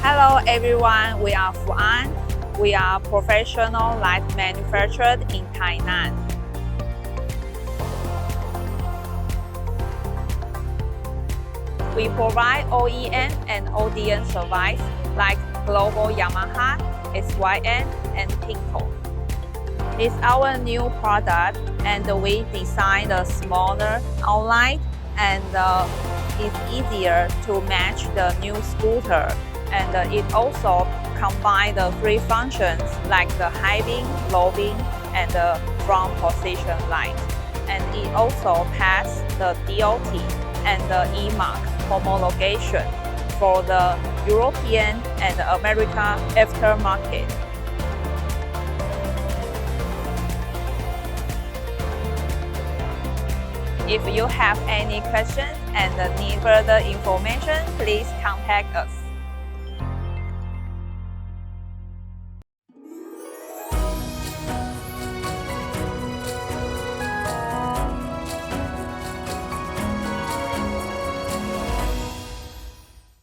Hello everyone, we are Fuan. We are professional light manufactured in Tainan. We provide OEM and ODM service like Global Yamaha, SYN, and Tinko. It's our new product and we designed a smaller outline and it's easier to match the new scooter. And it also combines the three functions like the high beam, low beam, and the front position light. And it also passed the DOT and the EMARC homologation for the European and American aftermarket. If you have any questions and need further information, please contact us.